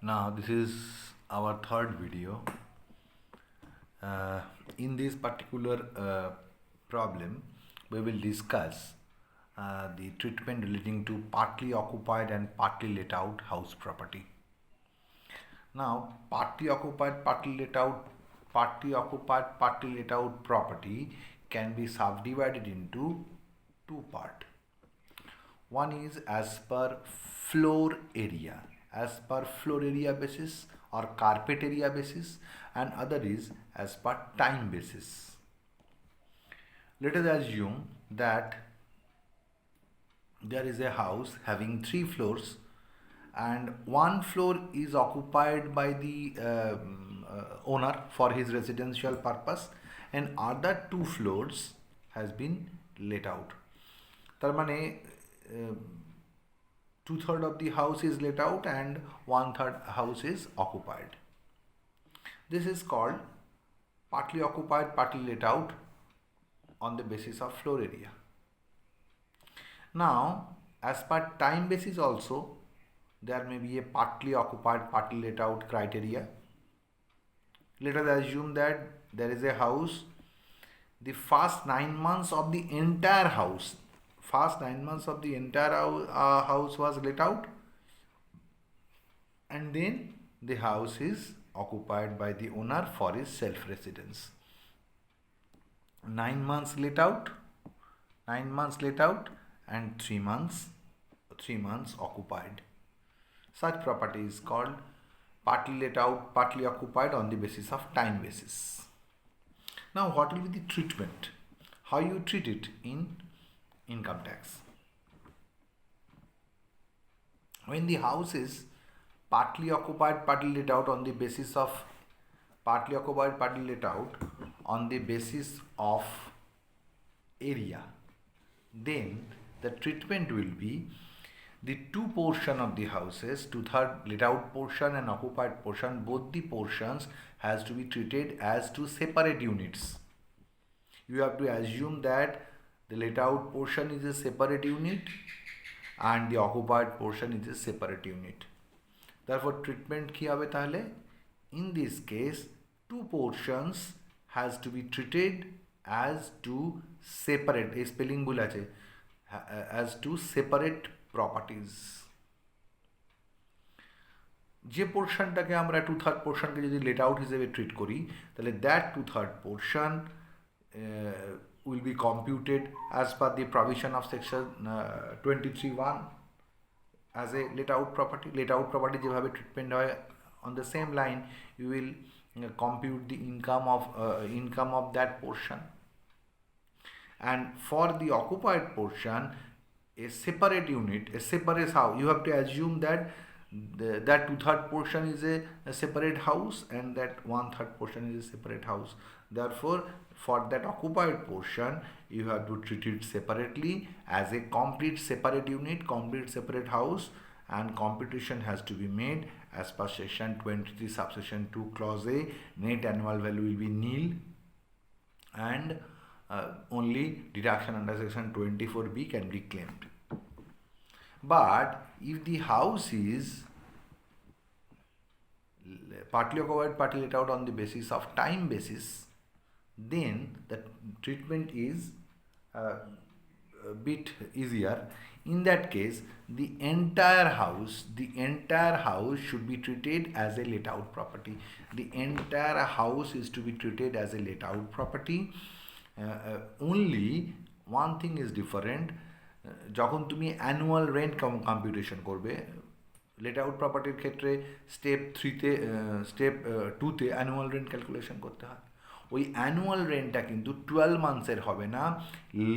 Now this is our third video. In this particular problem, we will discuss the treatment relating to partly occupied and partly let out house property. Now, partly occupied, partly let out property can be subdivided into two parts. One is as per floor area basis or carpet area basis, and other is as per time basis. Let us assume that there is a house having three floors and one floor is occupied by the owner for his residential purpose and other two floors has been let out. তার মানে 2/3 of the house is let out and 1/3 house is occupied. This is called partly occupied, partly let out on the basis of floor area. Now, as per time basis also, there may be a partly occupied, partly let out criteria. Let us assume that there is a house, the first 9 months of the entire house was let out, and then the house is occupied by the owner for his self residence. 9 months let out and 3 months occupied. Such property is called partly let out, partly occupied on the basis of time basis. Now, what will be the treatment? How you treat it in income tax? When the house is partly occupied, partly let out on the basis of area, then the treatment will be the two portion of the houses, 2/3 let out portion and occupied portion, both the portions has to be treated as two separate units. You have to assume that the let out portion is a separate unit and the occupied portion is a separate unit. Therefore, treatment ki hobe tahle? In this case, two portions has to be treated as two separate, a spelling bhul ache, as two separate properties. যে পোর্শনটাকে আমরা 2/3 পোর্শনকে যদি late out হিসেবে treat করি তাহলে that 2/3 portion will be computed as per the provision of section 23(1) as a let out property. Let out property যেভাবে treatment হয়, on the same line you will compute the income of that portion. And for the occupied portion, a separate unit, a separate house, you have to assume that that 2/3 portion is a separate house and that 1/3 portion is a separate house. Therefore, for that occupied portion, you have to treat it separately as a complete separate unit, complete separate house, and computation has to be made as per section 23 subsection 2 clause A. Net annual value will be nil and only deduction under section 24B can be claimed. But if the house is partly occupied, partly let out on the basis of time basis, then the treatment is a bit easier. In that case, the entire house should be treated as a let out property. The entire house is to be treated as a let out property. Only one thing is different. যখন তুমি annual rent computation করবে, late out প্রপার্টির ক্ষেত্রে step 2তে annual rent calculation করতে হয়। ওই annual রেন্টটা কিন্তু 12 মান্থসের হবে না,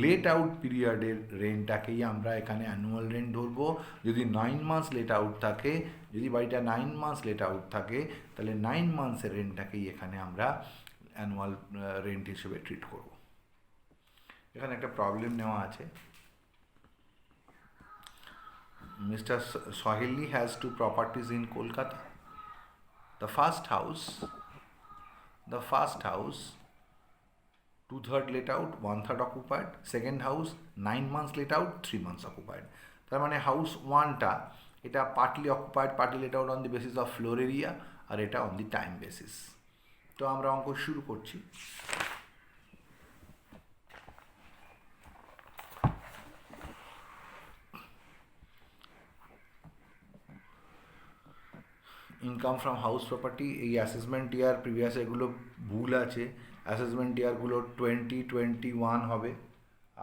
লেট আউট পিরিয়ডের রেন্টটাকেই আমরা এখানে অ্যানুয়াল রেন্ট ধরবো। যদি 9 মান্থস লেট আউট থাকে, যদি বাড়িটা 9 মান্থস লেট আউট থাকে, তাহলে 9 মান্থসের রেন্টটাকেই এখানে আমরা অ্যানুয়াল রেন্ট হিসেবে ট্রিট করব। এখানে একটা প্রবলেম নেওয়া আছে। Mr. Sohili has two properties in Kolkata. The first house, 2/3 let out, 1/3 occupied. Second house, 9 months let out, 3 months occupied. তার মানে হাউস 1টা এটা partly occupied partly let out on the basis of floor area, আর এটা on the time basis. তো আমরা অঙ্ক শুরু করছি। ইনকাম ফ্রম হাউস প্রপার্টি, এই অ্যাসেসমেন্ট ইয়ার প্রিভিয়াস এগুলো ভুল আছে, অ্যাসেসমেন্ট ইয়ারগুলো 2021 হবে,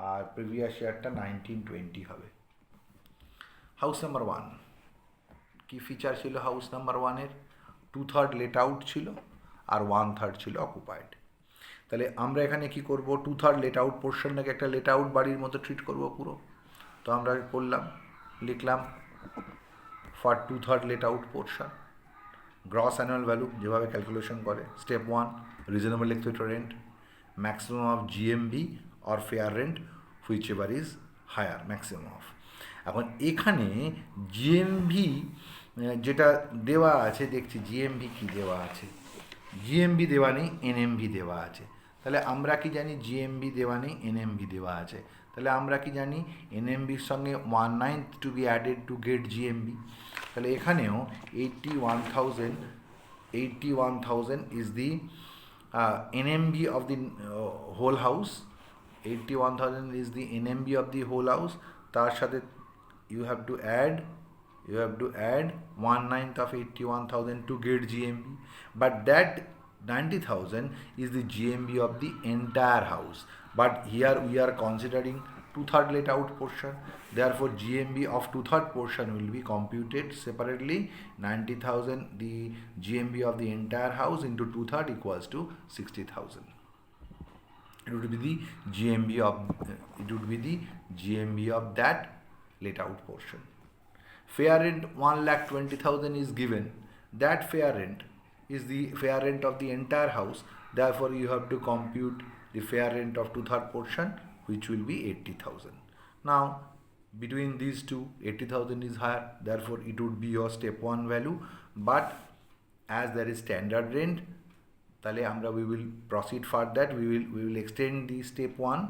আর প্রিভিয়াস ইয়ারটা 1920 হবে। হাউস নাম্বার 1, কী ফিচার ছিল হাউস নাম্বার 1-এর? 2/3 লেট আউট ছিল আর 1/3 ছিল অকুপাইড। তাহলে আমরা এখানে কি করব, 2/3 লেট আউট পোর্শনটাকে একটা লেট আউট বাড়ির মতো ট্রিট করব পুরো। তো আমরা করলাম, লিখলাম for 2/3 let out portion, gross annual value যেভাবে ক্যালকুলেশন করে। Step 1, reasonable expected rent, maximum of GMB or fair rent whichever is higher, maximum of. এখন এখানে জিএমভি যেটা দেওয়া আছে, দেখছি জিএমভি কি দেওয়া আছে, জিএমভি দেওয়া নেই, এনএমভি দেওয়া আছে। তাহলে আমরা কি জানি জিএমভি দেওয়া নেই, এনএমভি দেওয়া আছে। তাহলে আমরা কি জানি এনএমভির সঙ্গে 1/9 to be added to get GMV. তাহলে এখানেও 81,000 is the NMB of the whole house, 81,000 is the NMB of the whole house. তার সাথে you have to add 1/9 of 81,000 to get GMB, but that 90,000 is the GMB of the entire house. But here we are considering 2/3 let out portion, therefore GMB of 2/3 portion will be computed separately. 90,000 the GMB of the entire house into 2/3 equals to 60,000. It would be the GMB of that let out portion. Fair rent 1,20,000 is given. That fair rent is the fair rent of the entire house, therefore you have to compute the fair rent of 2/3 portion, which will be 80,000. Now between these two, 80,000 is higher, therefore it would be your step 1 value. But as there is standard rent, তাহলে আমরা we will proceed for that, we will extend the step 1,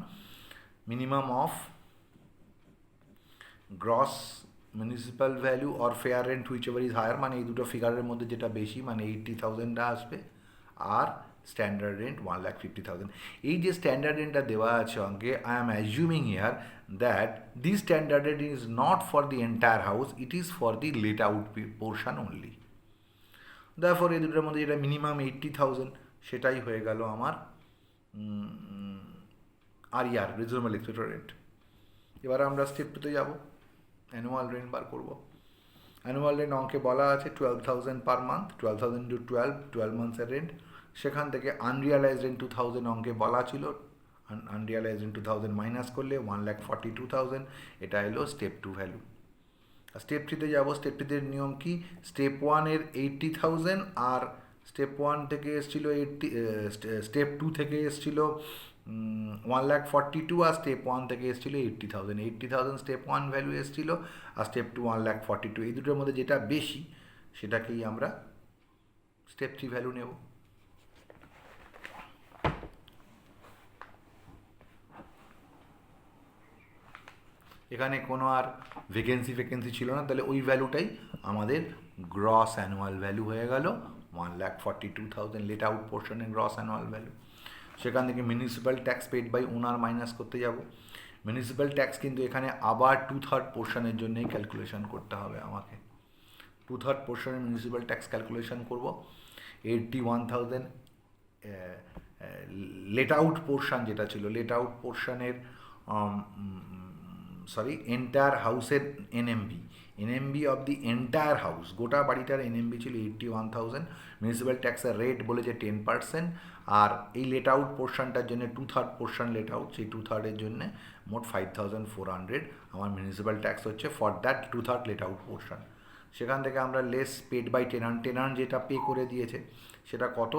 minimum of gross municipal value or fair rent whichever is higher, মানে এই দুটো ফিগারের মধ্যে যেটা বেশি মানে 80,000 আসবে, আর স্ট্যান্ডার্ড রেন্ট 1,50,000। এই যে স্ট্যান্ডার্ড রেন্টটা দেওয়া আছে অঙ্কে, I am assuming here that this standard rent is not for the entire house, it is for the late out portion only. তারপর এই দুটোর মধ্যে যেটা মিনিমাম 80,000 সেটাই হয়ে গেল আমার RER, রিজনেবল এক্সপেক্টেড রেন্ট। এবার আমরা স্টেপ 2-তে যাব, অ্যানুয়াল রেন্ট বার করব। অ্যানুয়াল রেন্ট অঙ্কে বলা আছে 12,000 পার মান্থ, 12,000 into 12 মান্থসের রেন্ট। সেখান থেকে আনরিয়ালাইজ রেন্ট 2,000 অঙ্কে বলা ছিল, আনরিয়ালাইজ রেন্ট 2,000 মাইনাস করলে 1,42,000, এটা এলো স্টেপ 2 ভ্যালু। স্টেপ 3-তে যাব। স্টেপ 3-তে নিয়ম কি, স্টেপ 1-এর 80,000 আর স্টেপ 1 থেকে এসেছিল স্টেপ 2 থেকে এসেছিল 1,42,000, আর স্টেপ 1 থেকে এসেছিল 80,000 স্টেপ 1 ভ্যালু এসেছিল, আর স্টেপ 2 1,42,000। এই দুটোর মধ্যে যেটা বেশি সেটাকেই আমরা স্টেপ 3 ভ্যালু নেব। এখানে কোনো আর ভ্যাকেন্সি ছিল না, তাহলে ওই ভ্যালুটাই আমাদের গ্রস অ্যানুয়াল ভ্যালু হয়ে গেল 1,42,000 লেট আউট পোর্শনের গ্রস অ্যানুয়াল ভ্যালু। সেখান থেকে municipal tax paid by owner minus করতে যাব। মিউনিসিপ্যাল ট্যাক্স কিন্তু এখানে আবার 2/3 পোর্শনের জন্যই ক্যালকুলেশন করতে হবে আমাকে। 2/3 পোর্শনের মিউনিসিপ্যাল ট্যাক্স ক্যালকুলেশন করব। 81,000 লেট আউট পোর্শন যেটা ছিল, লেট আউট পোর্শনের এন্টায়ার হাউসের NMB of the entire house, গোটা বাড়িটার এনএমবি ছিল 81,000। মিউনিসিপ্যাল ট্যাক্সের রেট বলেছে 10%, আর এই লেট আউট পোর্শনটার জন্য 2/3 পোর্শন লেট আউট, সেই 2/3-এর জন্য মোট 5,400 আমার মিউনিসিপ্যাল ট্যাক্স হচ্ছে for that 2/3 let out portion. সেখান থেকে আমরা লেস পেড বাই টেনান্ট যেটা পে করে দিয়েছে সেটা কত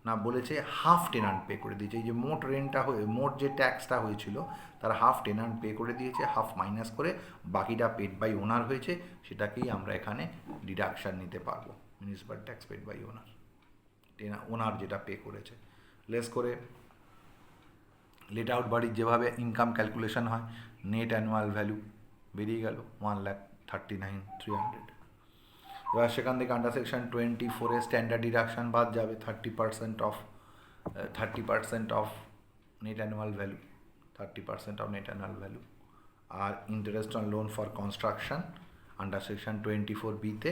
না, বলেছে হাফ টেনান্ট পে করে দিয়েছে। এই যে মোট রেন্টটা মোট যে ট্যাক্সটা হয়েছিল তার হাফ টেনান্ট পে করে দিয়েছে, হাফ মাইনাস করে বাকিটা পেড বাই ওনার হয়েছে, সেটাকেই আমরা এখানে ডিডাকশান নিতে পারবো। Municipal tax paid by owner যেটা পে করেছে, লেস করে লেট আউট বাড়ির যেভাবে ইনকাম ক্যালকুলেশন হয়, নেট অ্যানুয়াল ভ্যালু বেরিয়ে গেল 39,300। এবার সেখান থেকে আন্ডার সেকশন 24-এ স্ট্যান্ডার্ড ডিডাকশান বাদ যাবে 30% of net annual value, 30% of net annual value. আর interest on loan for construction under section 24B-তে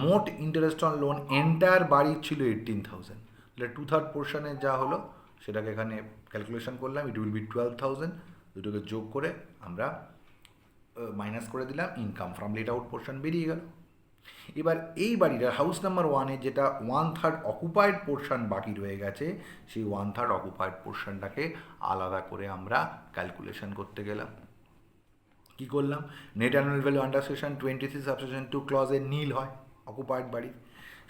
মোট ইন্টারেস্ট অন লোন এন্টায়ার বাড়ির ছিল 18,000। তাহলে 2/3 পোর্শনে যা হলো সেটাকে এখানে ক্যালকুলেশন করলাম, ইট উইল বি 12,000। দুটোকে যোগ করে আমরা মাইনাস করে দিলাম, income from late out portion বেরিয়ে গেল। এবার এই বাড়িটার হাউস নাম্বার 1-এ যেটা 1/3 অকুপায়েড পোর্শন বাকি রয়ে গেছে, সেই 1/3 অকুপায়েড পোর্শনটাকে আলাদা করে আমরা ক্যালকুলেশন করতে গেলাম। কী করলাম? Net annual value under section 23 subsection 2 ক্লজে নীল হয় অকুপায়েড বাড়ি,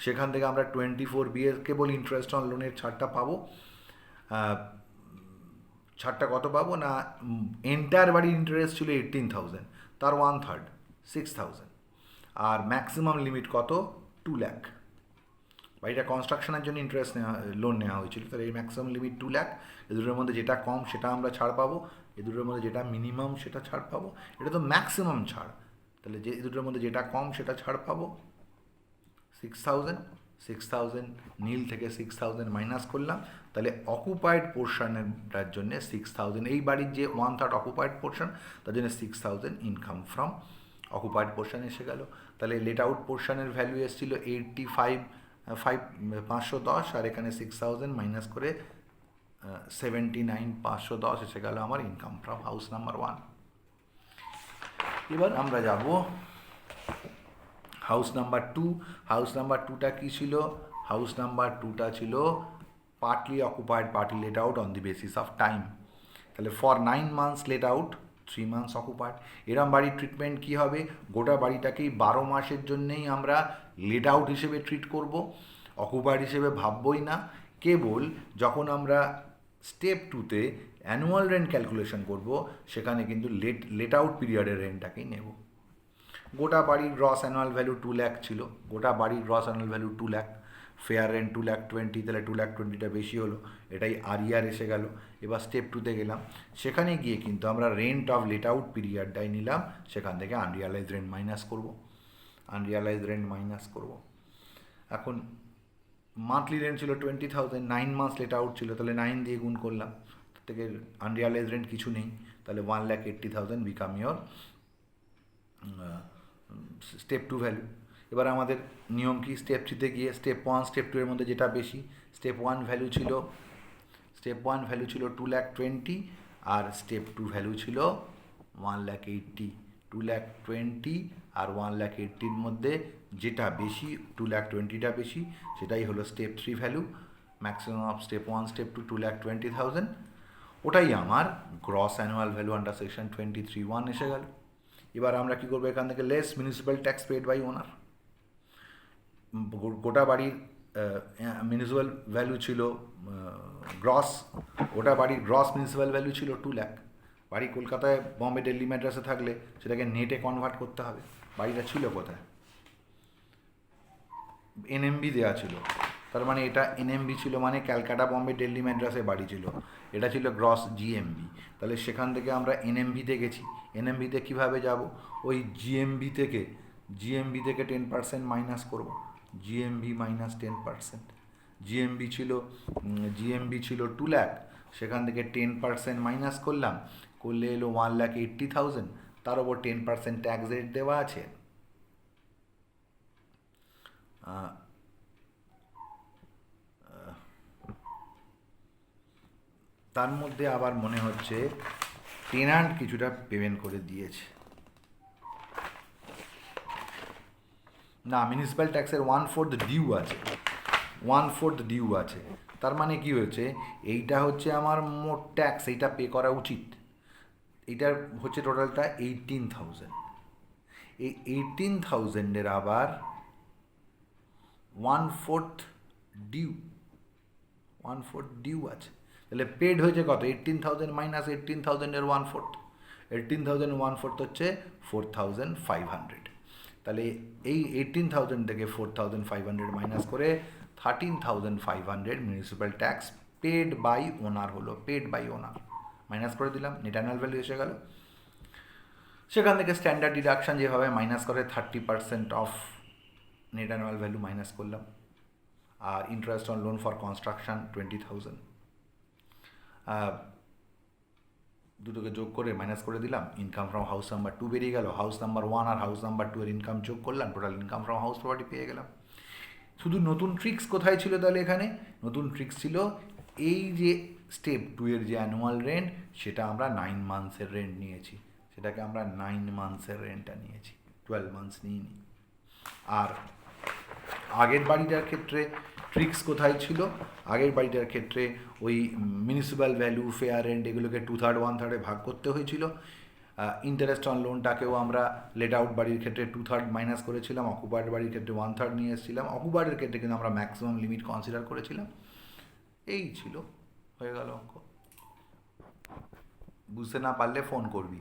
সেখান থেকে আমরা 24B এর কেবল ইন্টারেস্ট অন লোনের ছাড়টা পাবো। ছাড়টা কত পাবো না, এন্টায়ার বাড়ির ইন্টারেস্ট ছিল 18,000, তার 1/3 6,000। আর ম্যাক্সিমাম লিমিট কত? 2 লাখ। বাড়িটা কনস্ট্রাকশনের জন্য ইন্টারেস্ট লোন নেওয়া হয়েছিল, তাহলে এই ম্যাক্সিমাম লিমিট 2 লাখ। এ দুটোর মধ্যে যেটা কম সেটা আমরা ছাড় পাবো, এ দুটোর মধ্যে যেটা মিনিমাম সেটা ছাড় পাবো। এটা তো ম্যাক্সিমাম ছাড়, তাহলে যে দুটোর মধ্যে যেটা কম সেটা ছাড় পাবো 6,000 নীল থেকে 6,000 মাইনাস করলাম, তাহলে অকুপায়েড পোর্শনটার জন্য 6,000, এই বাড়ির যে 1/3 অকুপায়েড পোর্শন তার জন্য 6,000 ইনকাম ফ্রম অকুপায়েড পোর্শন এসে গেল। তাহলে লেট আউট পোর্শনের ভ্যালু এসেছিল 85,510, আর এখানে 6,000 মাইনাস করে 79,510 এসে গেল আমার ইনকাম ফ্রম হাউস নাম্বার 1। এবার আমরা যাব হাউস নাম্বার 2। হাউস নাম্বার 2টা কী ছিল? হাউস নাম্বার 2টা ছিল partly occupied partly let out on the basis of time. তাহলে for 9 months let out, 3 months occupied. এরম বাড়ির ট্রিটমেন্ট কী হবে? গোটা বাড়িটাকেই 12 মাসের জন্যেই আমরা লেট আউট হিসেবে ট্রিট করব, অকুপায়েড হিসেবে ভাববই না। কেবল যখন আমরা স্টেপ 2-তে অ্যানুয়াল রেন্ট ক্যালকুলেশন করব, সেখানে কিন্তু লেট আউট পিরিয়ডের রেন্টটাকেই নেব। গোটা বাড়ির গ্রস অ্যানুয়াল ভ্যালু 2 লাখ ছিল, গোটা বাড়ির gross annual value 2 lakh, fair rent 2,20,000, তাহলে 2,20,000টা বেশি হলো, এটাই আরিয়ার এসে গেল। এবার স্টেপ 2-তে গেলাম, সেখানে গিয়ে কিন্তু আমরা রেন্ট অফ লেট আউট পিরিয়ডটাই নিলাম, সেখান থেকে আনরিয়ালাইজ রেন্ট মাইনাস করব, আনরিয়ালাইজ রেন্ট মাইনাস করব। এখন মান্থলি রেন্ট ছিল 20,000, 9 মান্থস লেট আউট ছিল, তাহলে 9 দিয়ে গুণ করলাম, তার থেকে আনরিয়ালাইজ রেন্ট কিছু নেই, তাহলে 1,80,000 বিকাম ইয়োর স্টেপ 2 ভ্যালু। এবার আমাদের নিয়ম কি? স্টেপ 3-তে গিয়ে স্টেপ 1 স্টেপ 2 এর মধ্যে যেটা বেশি, স্টেপ 1 ভ্যালু ছিল 2,20,000, আর স্টেপ 2 ভ্যালু ছিল 1,80,000। 2,20,000 আর 1,80,000-র মধ্যে যেটা বেশি, 2,20,000টা বেশি, সেটাই হলো step 3 value. Maximum of step 1 step 2 2,20,000, ওটাই আমার gross annual value under section 23(1) এসে গেল। এবার আমরা কী করবো? এখান থেকে less municipal tax paid by owner. গোটা বাড়ির মিউনিসিপ্যাল ভ্যালু ছিল গ্রস, গোটা বাড়ির গ্রস মিউনিসিপ্যাল ভ্যালু ছিল 2 লাখ। বাড়ি কলকাতায়, বম্বে, দিল্লি, ম্যাড্রাসে থাকলে সেটাকে নেটে কনভার্ট করতে হবে। বাড়িটা ছিল কোথায়? এনএমবি দেওয়া ছিল, তার মানে এটা এনএমবি ছিল, মানে ক্যালকাটা, বম্বে, দিল্লি, ম্যাড্রাসে বাড়ি ছিল, এটা ছিল গ্রস জিএমবি। তাহলে সেখান থেকে আমরা এনএমবিতে গেছি। এনএমবিতে কীভাবে যাব? ওই জিএমবি থেকে 10% মাইনাস করব, জিএমবি মাইনাস 10%। জিএমবি ছিল 2 লাখ, সেখান থেকে 10% মাইনাস করলাম, করলে এলো 1,80,000, তার ওপর 10% ট্যাক্স রেট দেওয়া আছে। তার মধ্যে আবার মনে হচ্ছে টেনান্ট কিছুটা পেমেন্ট করে দিয়েছে। না, মিউনিসিপ্যাল ট্যাক্সের 1/4 ডিউ আছে, 1/4 ডিউ আছে। তার মানে কি হয়েছে? এইটা হচ্ছে আমার মোট ট্যাক্স, এইটা পে করা উচিত। এইটার হচ্ছে টোটালটা 18,000। এই 18,000-এর আবার 1/4 ডিউ আছে। তাহলে পেড হয়েছে কত? 18,000 মাইনাস 18,000-এর 1/4, 18,000 1/4 হচ্ছে 4,500। তাহলে এই 18,000 থেকে 4,500 মাইনাস করে 13,500 মিউনিসিপ্যাল ট্যাক্স পেড বাই ওনার হলো, পেড বাই ওনার। মাইনাস করে দিলাম, নেট অ্যানুয়াল ভ্যালু এসে গেল। সেখান থেকে স্ট্যান্ডার্ড ডিডাকশান যেভাবে মাইনাস করে 30% of net annual value minus করলাম, আর interest on loan for construction 20,000, দুটোকে যোগ করে মাইনাস করে দিলাম, ইনকাম ফ্রম হাউস নাম্বার 2 বেরিয়ে গেল, হাউস নাম্বার 1 আর হাউস নাম্বার 2 এর ইনকাম যোগ করলাম, total income from house property পেয়ে গেলাম। শুধু নতুন ট্রিক্স কোথায় ছিল তাহলে এখানে? নতুন ট্রিক্স ছিল এই যে স্টেপ 2 এর যে অ্যানুয়াল রেন্ট, সেটা আমরা 9 মান্থসের রেন্ট নিয়েছি, সেটাকে আমরা 9 মান্থসের রেন্টটা নিয়েছি, 12 মান্থস নিইনি। আর আগের বাড়িটার ক্ষেত্রে ট্রিক্স কোথায় ছিল? আগের বাড়িটার ক্ষেত্রে ওই মিউনিসিপ্যাল ভ্যালু, ফেয়ার রেন্ট এগুলোকে 2/3 1/3 ভাগ করতে হয়েছিল। ইন্টারেস্ট অন লোনটাকেও আমরা লেট আউট বাড়ির ক্ষেত্রে 2/3 মাইনাস করেছিলাম, অকুপায়েড বাড়ির ক্ষেত্রে 1/3 নিয়ে এসেছিলাম, অকুপায়েডের ক্ষেত্রে কিন্তু আমরা ম্যাক্সিমাম লিমিট কনসিডার করেছিলাম। এই ছিল, হয়ে গেল অঙ্ক। বুঝতে না পারলে ফোন করবি।